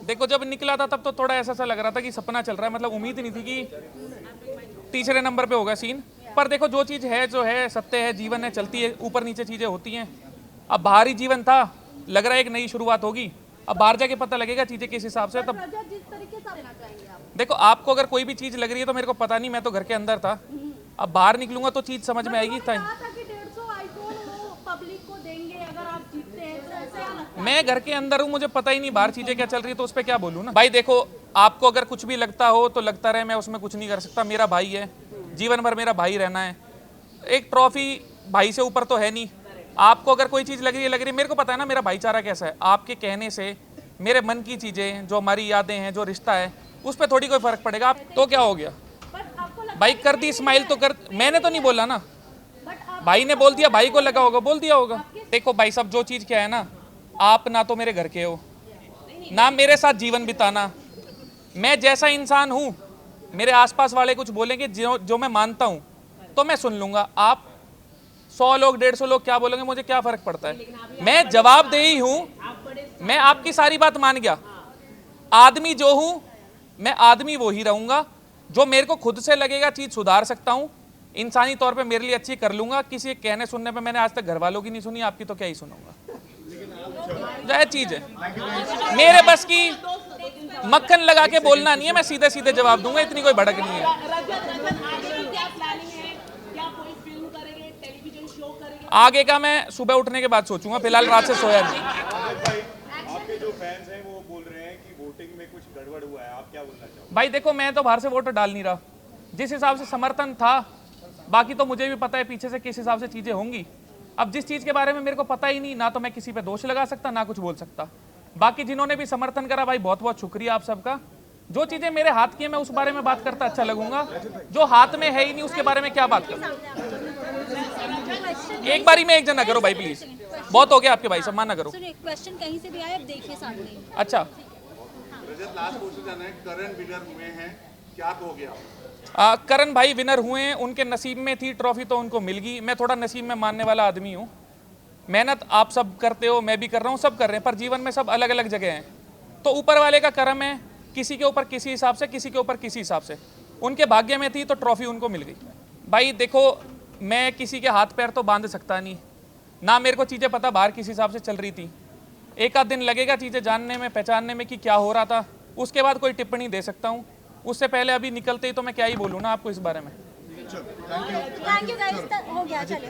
देखो जब निकला था तब तो थोड़ा ऐसा सा लग रहा था कि सपना चल रहा है, मतलब उम्मीद नहीं थी कि तीसरे नंबर पे होगा सीन। पर देखो जो चीज़ है जो है सत्य है, जीवन है, चलती है, ऊपर नीचे चीज़ें होती हैं। अब बाहरी जीवन था, लग रहा है एक नई शुरुआत होगी, अब बाहर जाके पता लगेगा चीज़ें किस हिसाब से। तब जिस तरीके से रहना चाहेंगे आप। देखो आपको अगर कोई भी चीज़ लग रही है तो मेरे को पता नहीं, मैं तो घर के अंदर था, अब बाहर निकलूंगा तो चीज़ समझ में आएगी। कहा था कि 150 आईफोन वो पब्लिक को देंगे अगर आप जीतते हैं, तो ऐसे क्या लगता है? मैं घर के अंदर हूँ, मुझे पता ही नहीं बाहर चीजें क्या चल रही है, तो उस पर क्या बोलूँ ना। भाई देखो आपको अगर कुछ भी लगता हो तो लगता रहे, मैं उसमें कुछ नहीं कर सकता। मेरा भाई है, जीवन भर मेरा भाई रहना है। एक ट्रॉफी भाई से ऊपर तो है नहीं। आपको अगर कोई चीज़ लग रही है, मेरे को पता है ना मेरा भाईचारा कैसा है। आपके कहने से मेरे मन की चीज़ें, जो हमारी यादें हैं, जो रिश्ता है, उस पर थोड़ी कोई फर्क पड़ेगा। आप तो क्या हो गया भाई, कर दी स्माइल तो कर, मैंने तो नहीं बोला ना, भाई ने बोल दिया, भाई को लगा होगा, बोल दिया होगा। देखो भाई साहब जो चीज़ क्या है ना, आप ना तो मेरे घर के हो, ना मेरे साथ जीवन बिताना। मैं जैसा इंसान हूँ, मेरे आसपास वाले कुछ बोलेंगे जो मैं मानता हूँ तो मैं सुन लूँगा। आप 100 लोग 150 लोग क्या बोलेंगे, मुझे क्या फ़र्क पड़ता है। मैं जवाबदेही हूँ, मैं आपकी सारी बात मान गया। आदमी जो हूँ मैं आदमी वो ही रहूँगा। जो मेरे को खुद से लगेगा चीज़ सुधार सकता हूँ, इंसानी तौर पे मेरे लिए अच्छी कर लूँगा। किसी के कहने सुनने पे मैंने आज तक घर वालों की नहीं सुनी, आपकी तो क्या ही सुनूंगा। जायज़ चीज़ है, मेरे बस की मक्खन लगा के बोलना नहीं है, मैं सीधे सीधे जवाब दूंगा, इतनी कोई भड़क नहीं है। आगे का मैं सुबह उठने के बाद सोचूंगा, फिलहाल रात से सोया नहीं। आपके जो फैंस हैं वो बोल रहे हैं कि वोटिंग में कुछ गड़बड़ हुआ है, आप क्या बोलना चाहोगे? भाई देखो मैं तो बाहर से वोट डाल नहीं रहा, जिस हिसाब से समर्थन था, बाकी तो मुझे भी पता है पीछे से किस हिसाब से चीज़ें होंगी। अब जिस चीज़ के बारे में मेरे को पता ही नहीं, ना तो मैं किसी पे दोष लगा सकता, ना कुछ बोल सकता। बाकी जिन्होंने भी समर्थन करा भाई बहुत बहुत शुक्रिया आप सबका। जो चीज़ें मेरे हाथ की है मैं उस बारे में बात करता अच्छा लगूंगा, जो हाथ में है ही नहीं उसके बारे में क्या बात करूं। एक बारी में एक जना करो भाई प्लीज, बहुत हो गया आपके भाई, सम्मान ना करो। क्वेश्चन कहीं से भी आए, अब देखिए सामने। अच्छा रजत, लास्ट क्वेश्चन है, करण विनर हुए हैं, क्या कहोगे आप? करण भाई विनर हुए हैं, उनके नसीब में थी ट्रॉफी तो उनको मिल गई। मैं थोड़ा नसीब में मानने वाला आदमी हूँ। मेहनत आप सब करते हो, मैं भी कर रहा हूँ, सब कर रहे हैं, पर जीवन में सब अलग अलग जगह हैं। तो ऊपर वाले का करम है, किसी के ऊपर किसी हिसाब से, किसी के ऊपर किसी हिसाब से। उनके भाग्य में थी तो ट्रॉफी उनको मिल गई। भाई देखो मैं किसी के हाथ पैर तो बांध सकता नहीं, ना मेरे को चीज़ें पता बाहर किस हिसाब से चल रही थी। एक आध दिन लगेगा चीज़ें जानने में, पहचानने में कि क्या हो रहा था, उसके बाद कोई टिप्पणी दे सकता हूँ। उससे पहले अभी निकलते ही तो मैं क्या ही बोलूँ ना आपको इस बारे में। थैंक यू गाइस, हो गया, चलिए।